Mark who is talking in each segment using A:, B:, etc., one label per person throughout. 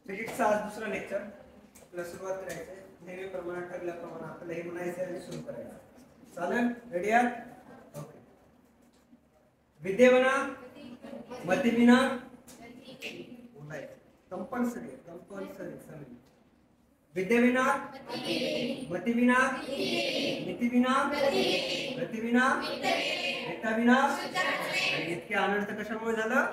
A: फिजिक्सचा आज दुसरा लेक्चर आपल्याला सुरुवात करायची आहे. नेहमीप्रमाणे ठरल्याप्रमाणे आपल्याला हे म्हणायचं आणि सुरू करायचं. चालेल? रेडी आहात? ओके. विद्येविना मतिविना बोलायचं कंपल्सरी सगळी. विद्येविना मतिविना नीतिविना गतिविना वित्ताविना आणि इतके अनर्थ कशामुळे झालं?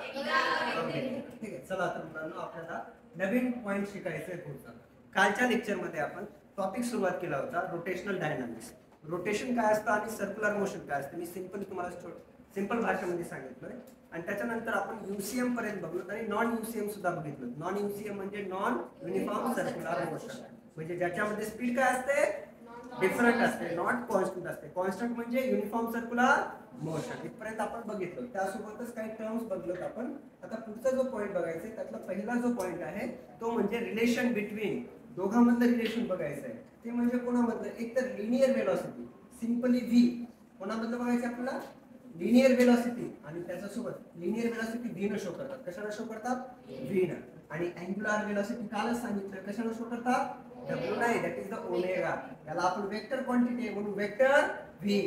A: ठीक आहे. चला तर मुलांना आपल्याला नवीन पॉइंट शिकायचंय पुढचा. कालच्या लेक्चर मध्ये आपण टॉपिक सुरुवात केला होता रोटेशनल डायनामिक्स. रोटेशन काय असतं आणि सर्क्युलर मोशन काय असतं मी तुम्हाला सिंपल भाषेमध्ये सांगितलंय. आणि त्याच्यानंतर आपण यूसीएम पर्यंत बघलो आणि नॉन यूसीएम सुद्धा बघितलं. नॉन यूसीएम म्हणजे नॉन युनिफॉर्म सर्क्युलर मोशन, म्हणजे ज्याच्यामध्ये स्पीड काय असते? डिफरंट असते, नॉट कॉन्स्टंट असते. कॉन्स्टंट म्हणजे युनिफॉर्म सर्क्युलर मोशन. इथपर्यंत आपण बघितलं. त्यासोबतच काही टर्म्स बघलोत आपण. आता पुढचा जो पॉइंट बघायचा आहे त्यातला पहिला जो पॉइंट आहे तो म्हणजे रिलेशन बिटवीन दोघांमधलं रिलेशन बघायचं आहे. ते म्हणजे कोणामधलं? एक तर लिनियर वेलोसिटी सिंपली व्ही कोणामधलं बघायचं आपल्याला? Linear velocity. आणि त्याच्यासोबत लिनियर वेलोसिटी व्ही न शो करतात. कशाला शो करतात? व्ही न. आणि अँग्युलर वेलोसिटी कालच सांगितलं कशाला शो करतात? डब्ल्यू नाही, दॅट इज द ओमेगा. याला आपण वेक्टर क्वांटिटी आहे म्हणून वेक्टर व्ही,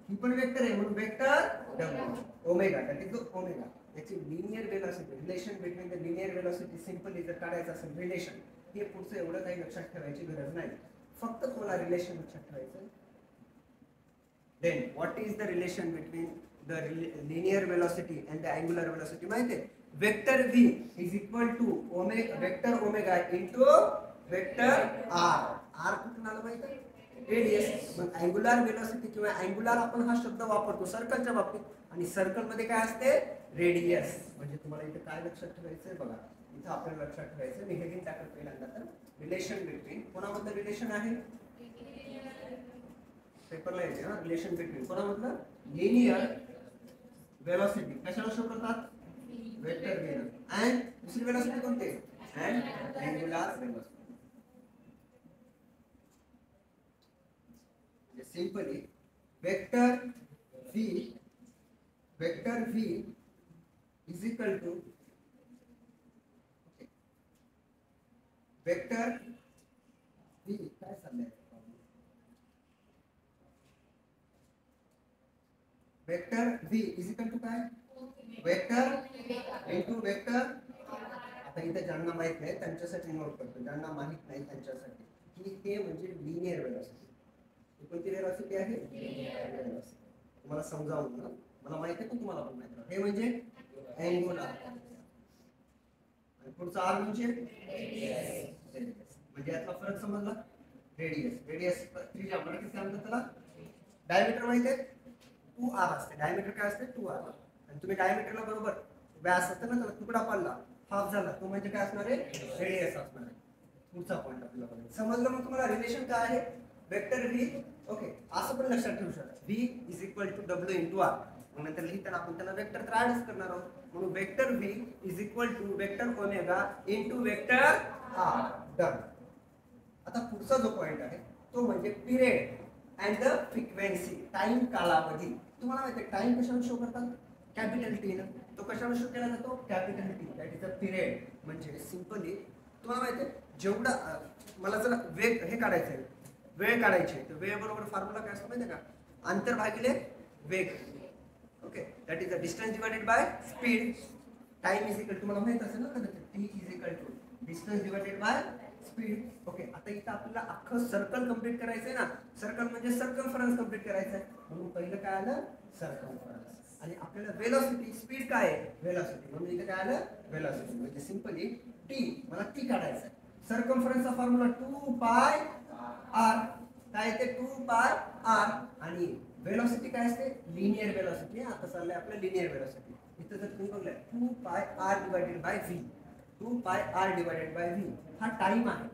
A: ही पण वेक्टर आहे म्हणून vector W. Omega that is the omega. याची linear velocity relation between the linear velocity simply जर काढायचं असेल रिलेशन, हे पुढचं एवढं काही लक्षात ठेवायची गरज नाही. फक्त तुम्हाला रिलेशन लक्षात ठेवायचं. Then what is the relation between the linear velocity and the angular velocity? माहिती आहे? Vector v is equal to omega vector omega into vector r. r कुठून आलं माहिती आहे? रेडियस. मग अँग्युलर वेलोसिटी किंवा अँग्युलर आपण हा शब्द वापरतो सर्कलच्या बाबतीत, आणि सर्कल मध्ये काय असते? रेडियस. म्हणजे तुम्हाला इथे काय लक्षात ठेवायचंय बघा. इथे आपल्याला लक्षात ठेवायचं मी हेडिंग टाकत पहिल्यांदा तर रिलेशन बिटवीन कोणामधलं रिलेशन आहे? पेपरला येते ना रिलेशन बिटवीन कोणामधलं? लिनियर वेलोसिटी कशाला शो करतात? Vector v. अँड दुसरी वेलोसिटी कोणती? And angular velocity. Simply vector v is equal to vector v काय चाललंय? Vector v is equal to काय? Vector into vector. आता इथे ज्यांना माहित नाही त्यांच्यासाठी नोट करतो, ज्यांना माहित नाही त्यांच्यासाठी की हे म्हणजे लिनियर वेलोसिटी. कोणती वेलोसिटी आहे? Linear velocity. तुम्हाला समजावून ना, मला माहित आहे पण तुम्हाला पण माहित आहे. हे म्हणजे अँग्युलर आणि पुढचा r म्हणजे रेडियस. म्हणजे यातला फरक समजला? रेडियस त्रिज्या मराठीत काय म्हणतात त्याला? डायमीटर माहित आहे? 2r असते. डायमीटर काय असते? 2r. आणि तुम्ही डायमीटरला बरोबर व्यास असते ना, त्याला तुकडा पाडला हाफ झाला तो म्हणजे काय असणार आहे? रेडियस असणार आहे. पुढचा पॉइंट आपल्याला बघायचा. समजलं मग तुम्हाला रिलेशन काय आहे? Vector v. ओके. असं पण लक्षात ठेवू शकता v is equal to w into r. मग नंतर लिहिताना आपण त्याला वेक्टर तर ऍडच करणार आहोत. म्हणून vector v is equal to vector omega into vector r. Done. आता पुढचा जो पॉइंट आहे तो म्हणजे period and the frequency. Time कालावधी. तुम्हाला माहिती आहे टाइम कशाला शो करतात? कॅपिटल टी न. तो कशाला शो केला जातो? Capital T. That is a period. म्हणजे सिंपली तुम्हाला माहिती आहे जेवढा मला जर वेग हे काढायचं आहे, वेळ काढायची तर वेळ बरोबर फॉर्म्युला काय असतो माहिती आहे का? अंतर भागिले वेग. Okay. That is the distance divided by speed. Time is equal तुम्हाला माहित असेल ना कदाचित T is equal to distance divided by speed. Okay. आता इथं आपल्याला अख्खं सर्कल कंप्लीट करायचंय ना. सर्कल म्हणजे सर्कमफरन्स कंप्लीट करायचंय म्हणून पहिलं काय आलं? सर्कमफरन्स. आणि आपल्याला वेलोसिटी स्पीड काय आहे? वेलोसिटी. म्हणून इथे काय आलं? वेलोसिटी. म्हणजे सिंपली टी मला टी काढायचं आहे. सर्कमफरन्सचा फॉर्म्युला 2 पाय r. काय येते? 2 पाय r. आणि वेलोसिटी काय असते? Linear velocity. आता चाललंय आपलं लिनियर वेलोसिटी. इथं जर तुम्ही बघलाय 2 पाय r डिवाइडेड बाय v. 2 पाय r डिवाइडेड बाय v हा टाइम आहे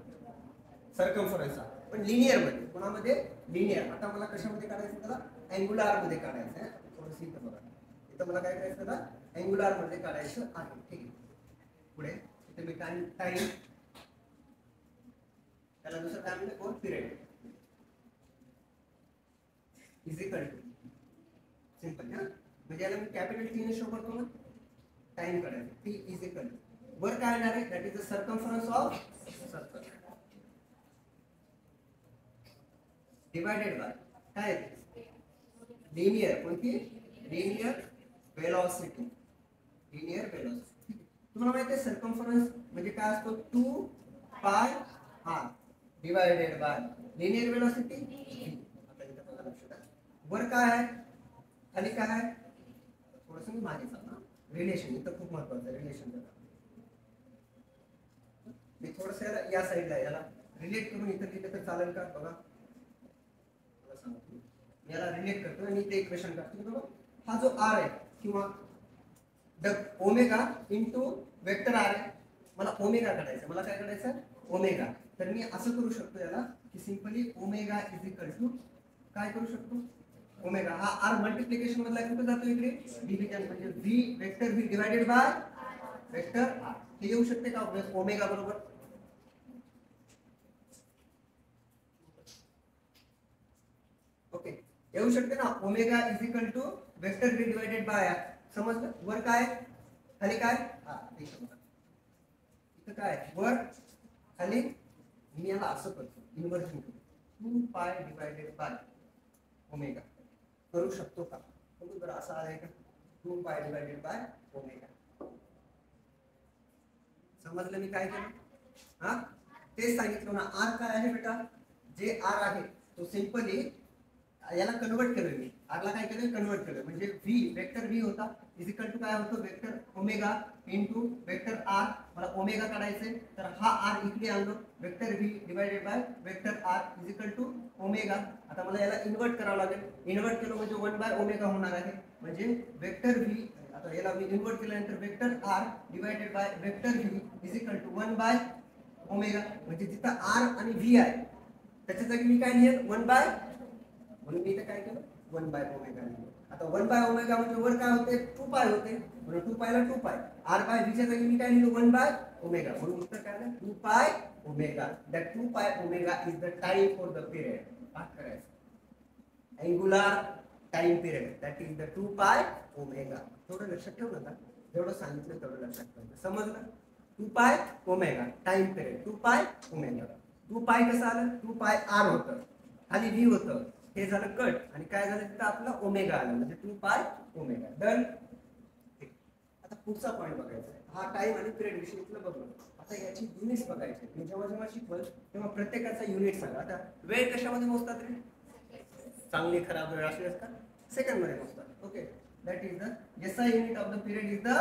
A: सर्कमफरन्सचा. पण लिनियर मध्ये. कोणामध्ये? लिनियर. आता मला कशामध्ये काढायचं? त्याला अँग्युलर मध्ये काढायचं आहे. थोडंसं इथं बघा. इथं मला काय करायचं? त्याला अँग्युलर मध्ये काढायचं आहे. ठीक आहे. पुढे इथे मी टाइम त्याला दुसरं काय म्हणते? कोण? Period is equal to simple. म्हणजे याला मी कॅपिटल टी ने शो करतो ना टाइम काढायचं. टी इज इक्वल वर काय येणार आहे that is the circumference of circle divided by काय लिनियर कोणती लिनियर वेलोसिटी लिनियर वेलोसिटी तुम्हाला माहिती आहे सर्कम्फरन्स म्हणजे काय असतो 2 पाय r divided by linear velocity आता इथं बघा लक्षात द्या वर काय आहे खाली काय आहे थोडंसं मी मागे सांगणार रिलेशन इथं खूप महत्त्वाचं रिलेशन मी थोडंसं या साईडला याला रिलेट करून इथं लिहिलं तर चालेल का बघा मला सांगतो मी याला रिलेट करतो आणि ते इक्वेशन काढतो बघा हा जो r आहे किंवा the omega into vector r आहे मला ओमेगा काढायचं मला काय काढायचं ओमेगा तर मी असं करू शकतो याला की simply omega is equal to काय करू शकतो ओमेगा हा r मल्टिप्लिकेशन मधला कुठे जातो इकडे डिव्हिजन म्हणजे v vector v divided by vector r हे येऊ शकते का ओमेगा बरोबर ओके येऊ शकते ना omega is equal to vector v divided by r समजलं वर काय खाली काय हा इथं काय वर खाली मी याला असं करतो इन्व्हर्जन करतो 2 पाय डिवाइडेड बाय ओमेगा करू शकतो का बरोबर असं आहे का 2 पाय डिवाइडेड बाय ओमेगा समजलं मी काय केलं हा तेच सांगितलं ना r काय आहे बेटा जे r आहे तो सिंपली याला कन्वर्ट केलं मी r ला काय केलं कन्वर्ट केलं म्हणजे v वेक्टर v होता इज इक्वल टू काय होतो vector omega into vector r मला ओमेगा काढायचे तर हा r इकडे आणलो vector v divided by vector r is equal to omega आता मला याला इन्व्हर्ट करावं लागेल इन्व्हर्ट केलं म्हणजे 1 बाय ओमेगा होणार आहे म्हणजे वेक्टर v आता याला मी इन्व्हर्ट केल्यानंतर vector r divided by vector v is equal to 1 by omega म्हणजे जिथं r आणि v आहे त्याच्या जागी मी काय लिहिलं 1 बाय म्हणून मी इथे काय केलं 1 बाय ओमेगा आता 1 बाय ओमेगा म्हणजे वर काय होते 2 पाय होते म्हणून 2 पायला 2 पाय r बाय v च्या जागी मी काय लिहिलं 1 बाय ओमेगा म्हणून उत्तर काय आलं 2 पाय ओमेगा दॅट 2 पाय omega is the time for the period पाठ करायचं angular time period that is the 2 पाय ओमेगा थोडं लक्षात ठेव नका जेवढं सांगितलं तेवढं लक्षात ठेव समजलं 2 पाय ओमेगा टाइम पिरियड 2 पाय ओमेगा 2 पाय कसं आलं 2 पाय r होतं खाली v होतं हे झालं कट आणि काय झालं तिथं आपला ओमेगा आला म्हणजे 2 पाय ओमेगा डन आता पुढचा पॉइंट बघायचा आहे हा टाइम आणि पिरियड विषयी इथलं बघू आता याची युनिट्स बघायची मी जेव्हा जेव्हा शिकवल तेव्हा प्रत्येकाचा युनिट सांगा आता वेळ कशामध्ये मोजतात रे चांगली खराब वेळ असेल का सेकंड मध्ये मोजतात okay that is the SI unit of the period is the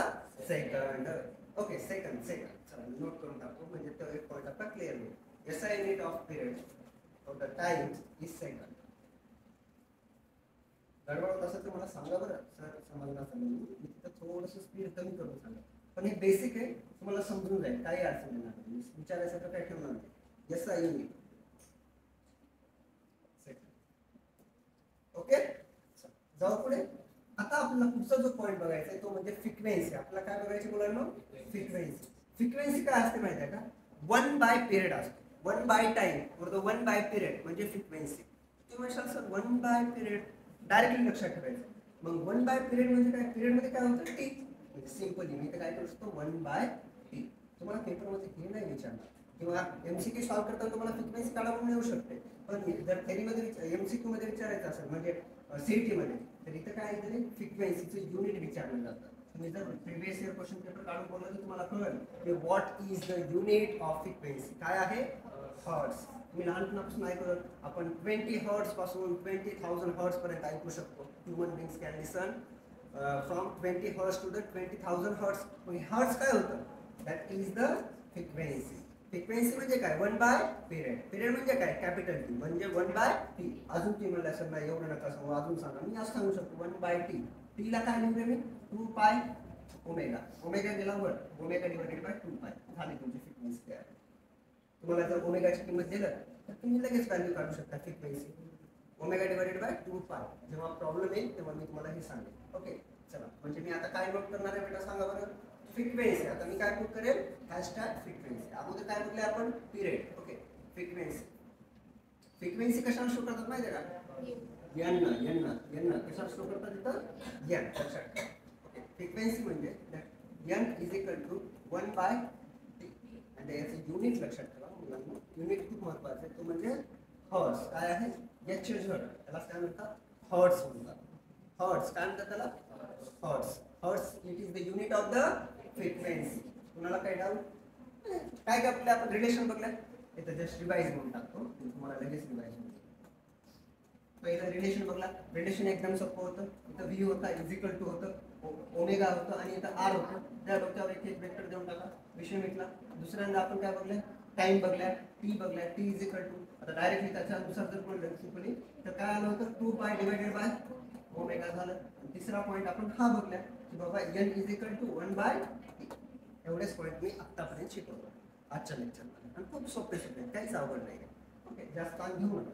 A: second okay second चला नोट करून टाकतो म्हणजे तो एक पॉइंट आपला क्लिअर होईल SI unit off period of the time is second गडबड असं तर मला सांगा बरं सर समजणार समजून मी तिथं थोडंसं स्पीड कमी करून सांगा पण हे बेसिक आहे तुम्हाला समजून जाईल काही अडचण येणार नाही विचारायचं काय ठेवणार नाही SI युनिट ओके जाऊ पुढे आता आपल्याला पुढचा जो पॉइंट बघायचा आहे तो म्हणजे फ्रिक्वेन्सी आपल्याला काय बघायचं मुलांना फ्रिक्वेन्सी काय असते माहिती आहे का 1 बाय पिरियड असतो 1 बाय टाइम और 1 बाय पिरियड म्हणजे फ्रिक्वेन्सी तुम्ही म्हणाल सर 1 बाय पिरियड डायरेक्टली लक्षात ठेवायचं मग 1 बाय पिरियड म्हणजे काय पिरियड मध्ये काय होतं टी म्हणजे सिंपली मी तर काय करू शकतो 1 बाय टी तुम्हाला पेपरमध्ये हे नाही विचारणार किंवा MCQ सॉल्व करताना तुम्हाला फ्रिक्वेन्सी काढून येऊ शकते पण जर थेरीमध्ये MCQ मध्ये विचारायचं असेल म्हणजे CET मध्ये तर इथं काय आहे फ्रिक्वेन्सीचं युनिट विचारलं जातं तुम्ही जर प्रिव्हियस इयर क्वेश्चन पेपर काढून बोललं तर तुम्हाला कळेल की what is the unit of frequency काय आहे हर्ट्ज तुम्ही लहानपणापासून ऐकलं आपण 20 हर्ट्ज पासून 20,000 हर्ट्ज पर्यंत ऐकू शकतो human beings can listen from 20 hertz to the 20,000 hertz hertz काय होतं दॅट इज द फ्रिक्वेन्सी म्हणजे काय 1 बाय पिरियड म्हणजे काय कॅपिटल T म्हणजे 1 बाय T अजून तुम्ही म्हणलं सर नाही एवढं नका सांगू अजून सांगा मी असं सांगू शकतो 1 बाय T T ला काय लिहू मी 2 पाय ओमेगा दिला वर ओमेगा डिवाइडेड बाय 2 पाय झाली तुमची फ्रिक्वेन्सी तयार तुम्हाला जर ओमेगाची किंमत दिलं तर तुम्ही लगेच व्हॅल्यू काढू शकता फ्रिक्वेन्सी ओमेगा डिवाइडेड बाय 2 पाय जेव्हा प्रॉब्लेम येईल तेव्हा मी तुम्हाला हे सांगेन ओके चला म्हणजे मी आता काय नोट करणार आहे बेटा सांगा बरं फ्रिक्वेन्सी आता मी काय नोट करेल #फ्रिक्वेन्सी अगोदर काय म्हटले आपण पिरियड ओके फ्रिक्वेन्सी कशाला शो करतात माहिती आहे का n कशाला शो करतात इथं n लक्षात ओके फ्रिक्वेन्सी म्हणजे n is equal to 1 by T. आणि याचं युनिट लक्षात ठेवा मुलांना, युनिट खूप महत्वाचं आहे, तो म्हणजे हर्ट्स. काय आहे? एच झड, त्याला काय म्हणतात? हर्ट्स म्हणतात. हर्ट्स काय म्हणतात त्याला? Hertz. Hertz it is the unit of the frequency. कुणाला काय डाऊट? काय काय आपल्या आपण रिलेशन बघलं, इथं जस्ट रिवाइज म्हणून टाकतो, तुम्हाला लगेच रिवाइज होईल. पहिलं रिलेशन बघला, रिलेशन एकदम सोपं होतं. इथं व्ही होता इज इक्वल टू होतं, ओमेगा होतं आणि इथं आर होतं. त्या डोक्यावर एक वेक्टर देऊन टाका, विषय मिटला. दुसऱ्यांदा आपण काय बघलं? टाइम बघला, टी बघला, टी इज इक्वल टू, आता डायरेक्टली त्याच्यानुसार जर बोललं सिंपली तर काय आलं होतं? 2 पाय डिवायडेड बाय ओमेगा झालं. तिसरा पॉईंट आपण हा बघला की बाबा N is equal to 1 by T. एवढेच पॉईंट मी आतापर्यंत शिकवतो आजच्या लेक्चरमध्ये, आणि खूप सोपे सोपे, काहीच अवघड नाही. ओके, जास्त ताण घेऊ नका,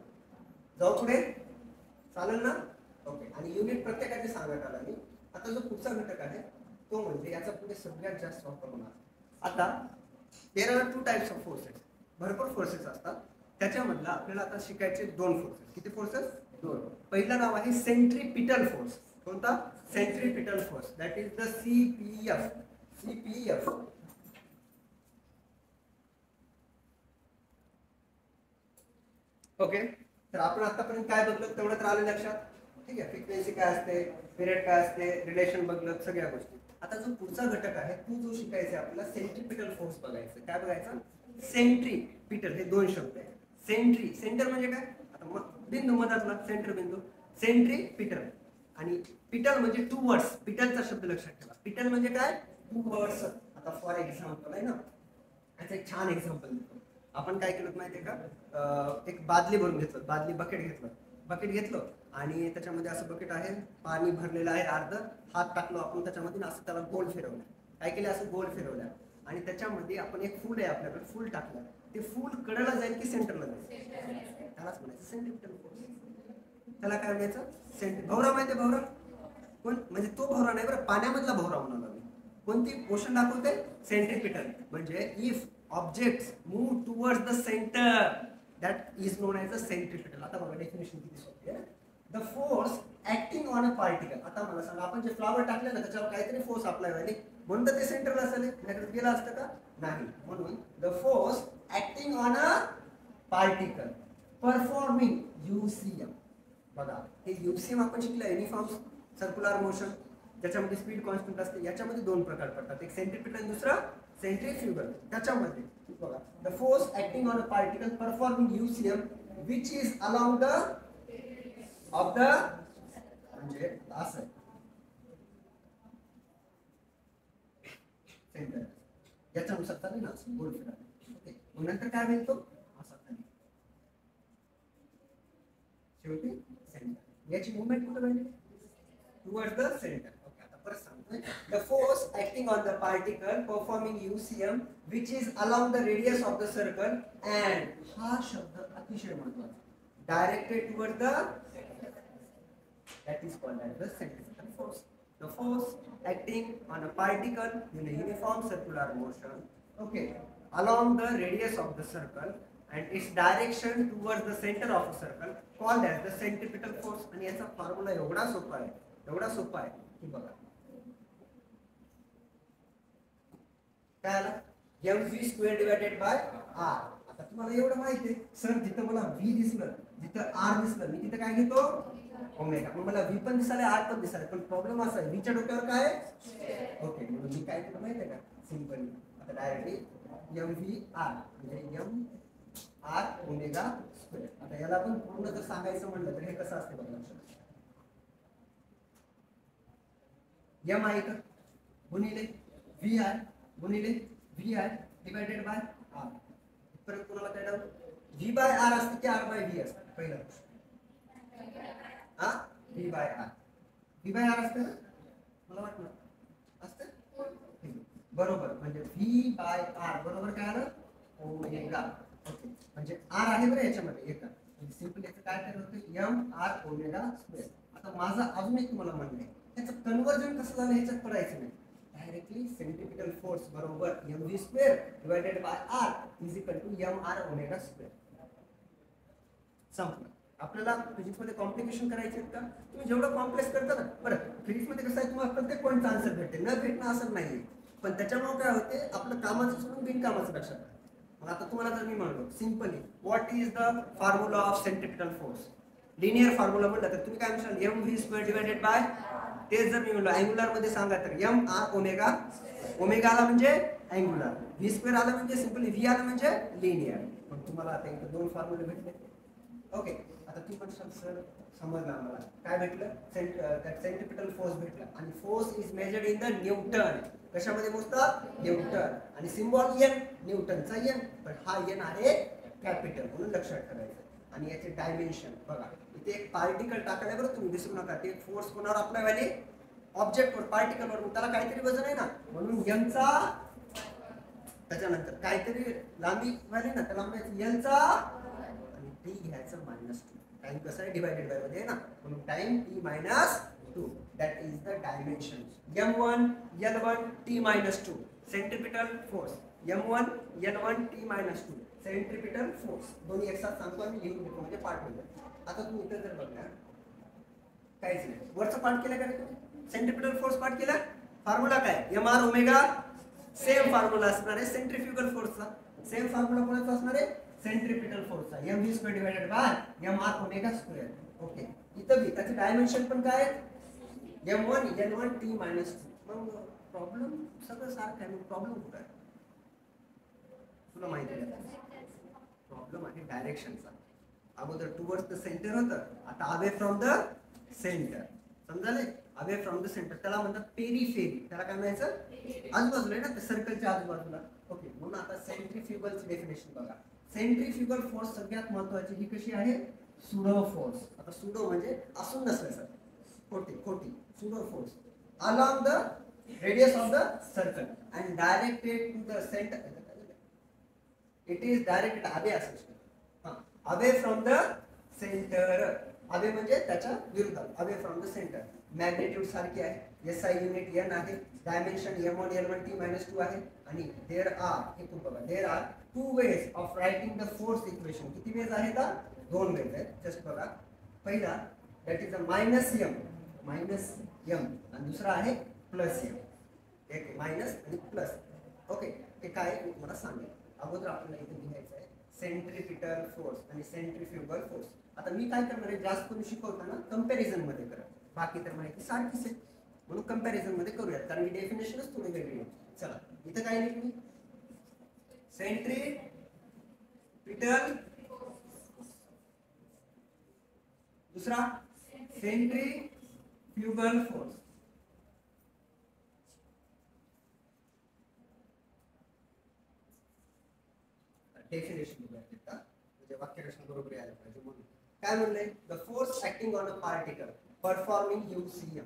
A: जाऊ पुढे, चालेल ना? ओके. आणि युनिट प्रत्येकाचे सांगत आला मी. आता जो पुढचा घटक आहे तो म्हणजे याचा पुढे सगळ्यात जास्त वापर होणार. आता there are 2 types of forces. भरपूर फोर्सेस असतात, त्याच्यामधला आपल्याला आता शिकायचे 2 फोर्सेस. किती फोर्सेस? 2. पहिलं नाव आहे सेंट्रीपिटल फोर्स. कोणता? Centripetal force. That is the CPF. CPF. Okay, तर आपण आतापर्यंत काय बघलं तेवढं तर आलं लक्षात. ठीक आहे, फ्रिक्वेन्सी काय असते, पिरियड काय असते, रिलेशन बघलं, सगळ्या गोष्टी. आता जो पुढचा घटक आहे तो जो शिकायचा आपल्याला सेंट्रीपिटल फोर्स बघायचं. काय बघायचं? सेंट्रीपिटल. हे 2 शब्द आहेत. सेंट्री, सेंटर म्हणजे काय? आता बिंदू मधातला सेंटर बिंदू, सेंट्रीपिटल. आणि पिटल म्हणजे टूवर्ड्स. पिटलचा शब्द लक्षात ठेवा. पिटल म्हणजे काय? टूवर्ड्स. आता फॉर एक्झाम्पल आहे ना, याचं एक छान एक्झाम्पल देतो. आपण काय केलं माहितीये का? एक बादली भरून घेतलं, बादली बकेट घेतलं आणि त्याच्यामध्ये असं बकेट आहे, पाणी भरलेलं आहे अर्ध, हात टाकलो आपण त्याच्यामध्ये, असं त्याला गोल फिरवलं. काय केलं? असं गोल फिरवलं आणि त्याच्यामध्ये आपण एक फूल आहे आपल्याकडे, फूल टाकलं. ते फूल कडेला जाईल की सेंटरला जाईल? त्यालाच म्हणायचं सेंट्रीपिटल फोर्स. त्याला काय म्हणायचं? भवरा. माहितीये भवरा? कोण? म्हणजे तो भवरा नाही बरं, पाण्यामधला भवरा म्हणाला मी. कोणती मोशन दाखवते? सेंट्रीपिटल. म्हणजे if objects move towards the centre, that is known as the centripetal. आता बघा डेफिनेशन किती सोपी आहे. The force acting on a particle. आता मला सांगा, आपण जे फ्लावर टाकले ना त्याच्यावर काहीतरी फोर्स अप्लाय व्हायला, म्हणून तर ते सेंटरला असेल, नाहीतर गेला असतं का? नाही. म्हणून the force acting on a particle performing UCM. बघा, हे यूसीएम आपण शिकलं, युनिफॉर्म सर्क्युलर मोशन, ज्याच्यामध्ये स्पीड कॉन्स्टंट असते. याच्यामध्ये 2 प्रकार पडतात, एक सेंट्रीपिटल, दुसरा सेंट्रीफ्युगल. त्याच्यामध्ये बघा, the force acting on a particle performing UCM which is along the of the, म्हणजे असं सेंटर, याच्यानुसार चालेल ना, असं गोल फिरा. ओके, मग नंतर काय मिळतो? असा खाली शेवटी सेंटर. याची मूवमेंट कुठे राहिली? Towards the centre. ओके, आता परत सांगतोय. The force acting on the particle performing UCM which is along the radius of the circle and, हा शब्द अतिशय महत्त्वाचा, directed toward the, that is called as the centrifugal force. The force acting on a particle in a uniform circular motion, okay, along the radius of the circle and its direction towards the center of the circle, called as the centripetal force. आणि याचा formula एवढा सोपा आहे की बघा काय आला? mv² divided by r. आता तुम्हाला एवढं माहिती आहे, सर जिथं मला v दिसलं, जिथं r दिसलं, मी तिथं काय घेतो? ओमेगा. पण मला v पण दिसाले, r पण दिसाले, पण प्रॉब्लेम असा आहे, v च्या डोक्यावर काय आहे? ओके, म्हणून मी काय केलं माहिती आहे का? सिंपली आता डायरेक्टली mvr म्हणजे mr ओमेगा स्क्वेअर. आता याला पण पूर्ण जर सांगायचं म्हणलं तर हे कसं असते बघा, m आहे का गुणिले v आहे गुणिले v आहे डिवाइडेड बाय r. परत कोणाला काय डाऊट? v बाय r असते की r बाय v असते? पहिला हा, v बाय r असते ना, मला वाटलं असते. बरोबर, म्हणजे v बाय r बरोबर काय आलं? ओमेगा. ओके, म्हणजे r आहे बरं याच्यामध्ये एका, सिंपली याचं काय केलं होतं? mr omega square. आता माझं अजून एक तुम्हाला म्हणणं आहे, त्याचं कन्वर्जन कसं झालं ह्याच्यात पडायचं नाही, डायरेक्टली सेंट्रिपिटल फोर्स बरोबर mv² divided by r is equal to mr omega square. संपलं. आपल्याला फिजिक्स मध्ये कॉम्प्लिकेशन करायचे आहेत का? तुम्ही जेवढं कॉम्प्लेक्स करता ना, बरं फिजिक्स मध्ये कसं आहे, तुम्हाला प्रत्येक पॉईंटचा आन्सर भेटते, न भेटणं असं नाहीये, पण त्याच्यामुळे काय होते आपलं कामाचं सोडून बिनकामाचं लक्षात राहतं. मग आता तुम्हाला जर मी म्हणलो simply what is the formula of centripetal force, linear formula म्हटलं तर तुम्ही काय म्हणशाल M V square divided by, तेच जर मी म्हणलो अँग्युलर मध्ये सांगा तर एम आर ओमेगा, ओमेगा आला म्हणजे अँग्युलर, व्ही स्क्वेअर आला म्हणजे सिंपली व्ही आला म्हणजे लिनियर. पण तुम्हाला आता इथे दोन फॉर्म्युले भेटले. ओके, आता तुम्ही म्हणशाल सर समजलं आम्हाला काय भेटलं, सेंट्रिपिटल फोर्स भेटला आणि force is measured in the Newton. कशामध्ये मोजतात, न्यूटन, आणि सिम्बॉल एन, न्यूटनचा एन, पण हा एन आहे कॅपिटल म्हणून लक्षात ठेवायचं. आणि याचे डायमेन्शन बघा, इथे एक पार्टिकल टाकलं बरं, तुम्ही विसरू नका. ते फोर्स कोणावर अप्लाय व्हायले, ऑब्जेक्टवर, पार्टिकलवर, त्याला काहीतरी वजन आहे ना, म्हणून एमचा, त्याच्यानंतर काहीतरी लांबी व्हायली ना, त्याला म्हणायचं एलचा, आणि टी घ्यायचं -2. टाइम कसं आहे डिवायडेड बाय मध्ये आहे ना, म्हणून time t -2, that is the dimension. m1 l1 t -2 centripetal force, m1 l1 t -2 centripetal force. दोन्ही एक साथ सांगतो आणि लिहून घेतो म्हणजे पाठ होईल. आता तुम्ही इथे जर बघला काहीच नाही, वरचं पाठ केलं का तुम्ही, सेंट्रिपिटल फोर्स पाठ केला, फॉर्म्युला काय M R omega, same formula असणार आहे सेंट्रिफ्युगल फोर्सचा, सेम फॉर्म्युला कोणाचा असणार आहे, सेंट्रिपिटल फोर्सचा, M V square divided by M R omega square. Okay, इथं बी त्याचे डायमेन्शन पण काय आहेत, m1 l1 t -2. मग प्रॉब्लेम सगळं सारखं आहे, मग प्रॉब्लेम कुठं आहे तुला माहिती आहे, प्रॉब्लेम आहे डायरेक्शनचा. अगोदर टुवर्ड्स द सेंटर होतं, आता अवे फ्रॉम द सेंटर. समजाले, अवे फ्रॉम द सेंटर त्याला म्हणतात पेरिफेरी. त्याला काय म्हणायचं, आजूबाजूला आहे ना, सर्कलच्या आजूबाजूला. ओके, म्हणून आता सेंट्रिफ्युगलची डेफिनेशन बघा. सेंट्रिफ्युगल फोर्स सगळ्यात महत्त्वाची ही कशी आहे, सुडो फोर्स. आता सुडो म्हणजे असून नसल्यासारखं, खोटी pseudo force along the radius of the circle and directed to the center. It is directed away from the center. Away म्हणजे त्याच्या विरुद्धात, away from the center. Magnitude सारखी आहे, एस आय युनिट एन आहे, डायमेन्शन m1 l1 t -2 आहे. आणि there R, हे तुम्ही बघा, there are 2 ways of writing the force equation. किती वेज आहेत, 2 वेज आहेत. जस्ट बघा, पहिला दॅट इज अ -m आणि दुसरा आहे +m. एक मायनस आणि प्लस. ओके, ते काय मला सांगेल. अगोदर आपल्याला इथे लिहायचं आहे सेंट्रिपिटल फोर्स आणि सेंट्रिफ्युगल फोर्स. आता मी काय करणार आहे, जास्त करून शिकवताना कंपॅरिझन मध्ये करा, बाकी तर माहिती सारखीच आहे, म्हणून कंपॅरिझन मध्ये करूयात, कारण की डेफिनेशनच थोडी वेगळी आहे. चला, इथं काय लिहिली, सेंट्रिपिटल, दुसरा सेंट्रिफ्युगल फोर्स. डेफिनेशन म्हणजे वाक्यरचना बरोबर यायला पाहिजे. म्हणून काय म्हणले, the force acting on a particle performing UCM.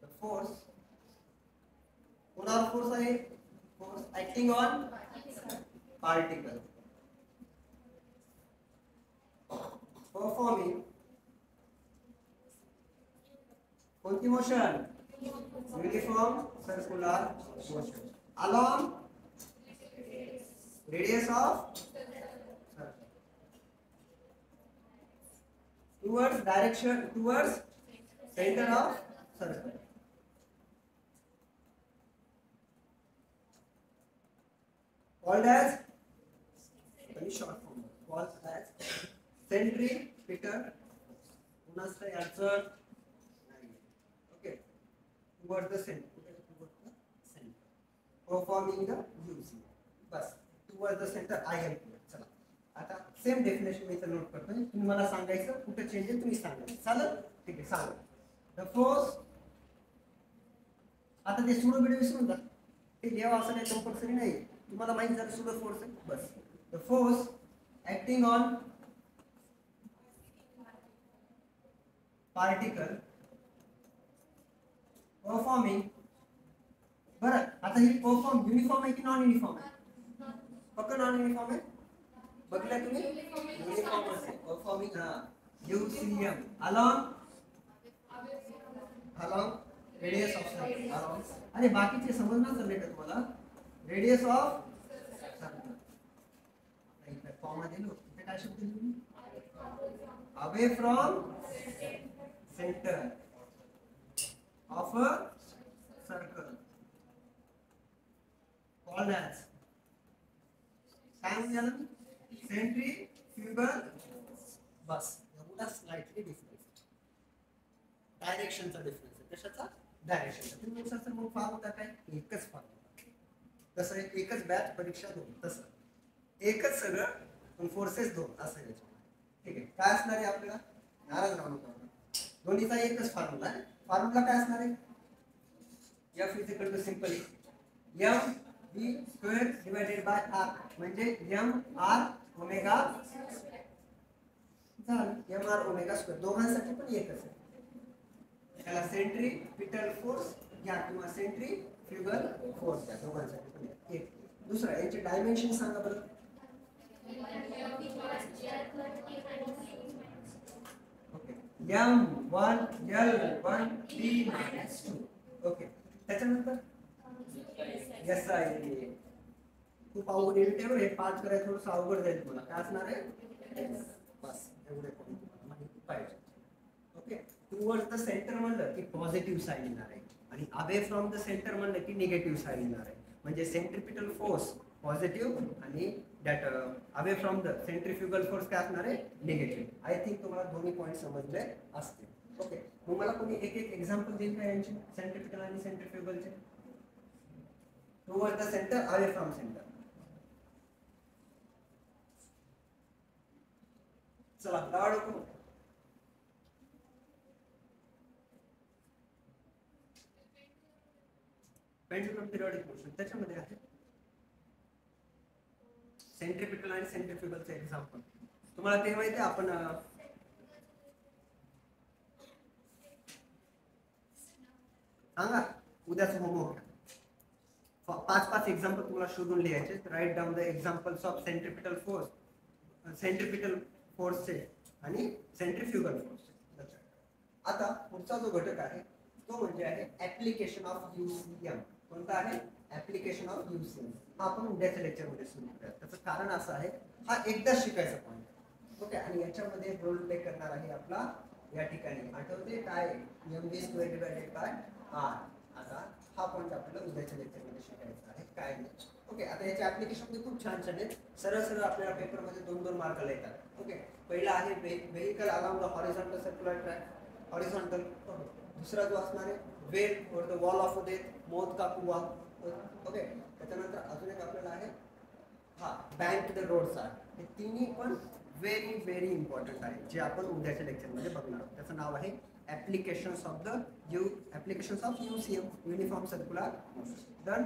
A: The force, कोणावर फोर्स आहे, force acting on particle performing कोणती motion, uniform circular motion along radius of circle towards direction towards center of circle. Called as, very short form, called as centripetal. पुन्हा याचं okay, towards the center, performing the UC. Bus, towards the center I am here. चला, आता same definition मी इथं note करतोय, तुम्ही मला सांगायचं कुठे चेंज आहे, तुम्ही सांगा. चालेल, ठीक आहे, सांगा. द फोर्स, आता ते सुडो व्हिडिओ विसरून जा, ते लिहावं असं काही कंपल्सरी नाही, तुम्हाला माहिती झालं सुडो फोर्स आहे बस. The force acting on particle performing. बरं, आता ही परफॉर्म युनिफॉर्म आहे की नॉन युनिफॉर्म आहे, पक्का नॉन युनिफॉर्म आहे, बघलाय तुम्ही, युनिफॉर्म आहे. Performing UCM along radius of circle, along. अरे बाकीचे समजणार चालले का तुम्हाला, रेडियस ऑफ सर्कल. इथे फॉर्म दिलो, इथे काय शब्द लिहिली, away from centre of a circle called as काय म्हणून सेंट्रीफ्युगल बस. एवढा स्लाइटली डिफरन्स, डायरेक्शनचा डिफरन्स आहे. कशाचा? डायरेक्शनचा. तुम्ही सर मग फार होता काय? एकच फार होता. तसं एकच बॅच परीक्षा 2, तसं एकच सगळं पण फोर्सेस 2 असं आहे. ठीक आहे. काय असणार आहे आपल्याला? नाराज राहू नका. दोन्हीचा एकच फॉर्म्युला आहे. फॉर्म्युला काय असणार आहे? F is equal to simply m v square divided by r म्हणजे m r ओमेगा झालं. m r ओमेगा स्क्वेअर दोघांसाठी पण एकच आहे. त्याला सेंट्रीपिटल फोर्स घ्या किंवा सेंट्रीफ्युगल फोर्स घ्या, दोघांसाठी पण एक. दुसरा याचे डायमेन्शन सांगा बरं. Okay m1 l1 t-2. Okay त्याच्यानंतर यस आहे. खूप अवघड आहे हे पाच करायचं थोडंसं अवघड जाईल तुम्हाला. काय असणार आहे? बस एवढे माहिती पाहिजे. ओके टुवर्ड द सेंटर म्हणलं की पॉझिटिव्ह साईन येणार आहे आणि अवे फ्रॉम द सेंटर म्हणलं की निगेटिव्ह साईन येणार आहे. म्हणजे सेंट्रिपिटल फोर्स पॉझिटिव्ह आणि that away from the centrifugal force काय असणार आहे? निगेटिव्ह. आय थिंक तुम्हाला दोन्ही पॉईंट समजले असतील. ओके मग मला कोणी एक एक एक्झाम्पल देईल का यांचे सेंट्रिपिटल आणि सेंट्रिफ्युगलचे? Toward the center away from center. चला लाडू पेंडुलम पिरियडिक मोशन त्याच्यामध्ये आहे सेंट्रिपिटल आणि सेंट्रिफ्युगलचे एक्झाम्पल. तुम्हाला ते माहिती आहे आपण सांगा उद्याचं होमवर्क 5 एक्झाम्पल तुम्हाला शोधून लिहायचे. Write down the examples of centripetal फोर्सचे आणि सेंट्रिफ्युगल फोर्सचे. आता पुढचा जो घटक आहे तो म्हणजे आहे ऍप्लिकेशन ऑफ UCM. कोणता आहे? Application of UCM. हा आपण उद्याच्या लेक्चरमध्ये सुरू करूया. त्याचं कारण असं आहे हा एकदा शिकायचा पॉईंट. ओके आणि याच्यामध्ये रोल प्ले करणार आहे आपला या ठिकाणी आठवते काय mv square divided by r. आता हा पॉईंट आपल्याला उद्याच्या लेक्चरमध्ये शिकायचा आहे काय नाही. ओके आता याचे ऍप्लिकेशन खूप छान छान आहेत. सरळ सरळ आपल्याला पेपरमध्ये 2-2 मार्काला येतात. ओके पहिला आहे vehicle along the horizontal circular track horizontal. दुसरा जो असणार आहे wait for the wall of death मौत का कुआ. ओके त्याच्यानंतर अजून एक आपल्याला आहे हा बँक द रोड्स आहे. हे तिन्ही पण व्हेरी व्हेरी इम्पॉर्टंट आहे जे आपण उद्याच्या लेक्चरमध्ये बघणार आहोत. त्याचं नाव आहे applications of UCM uniform circular motion. Done.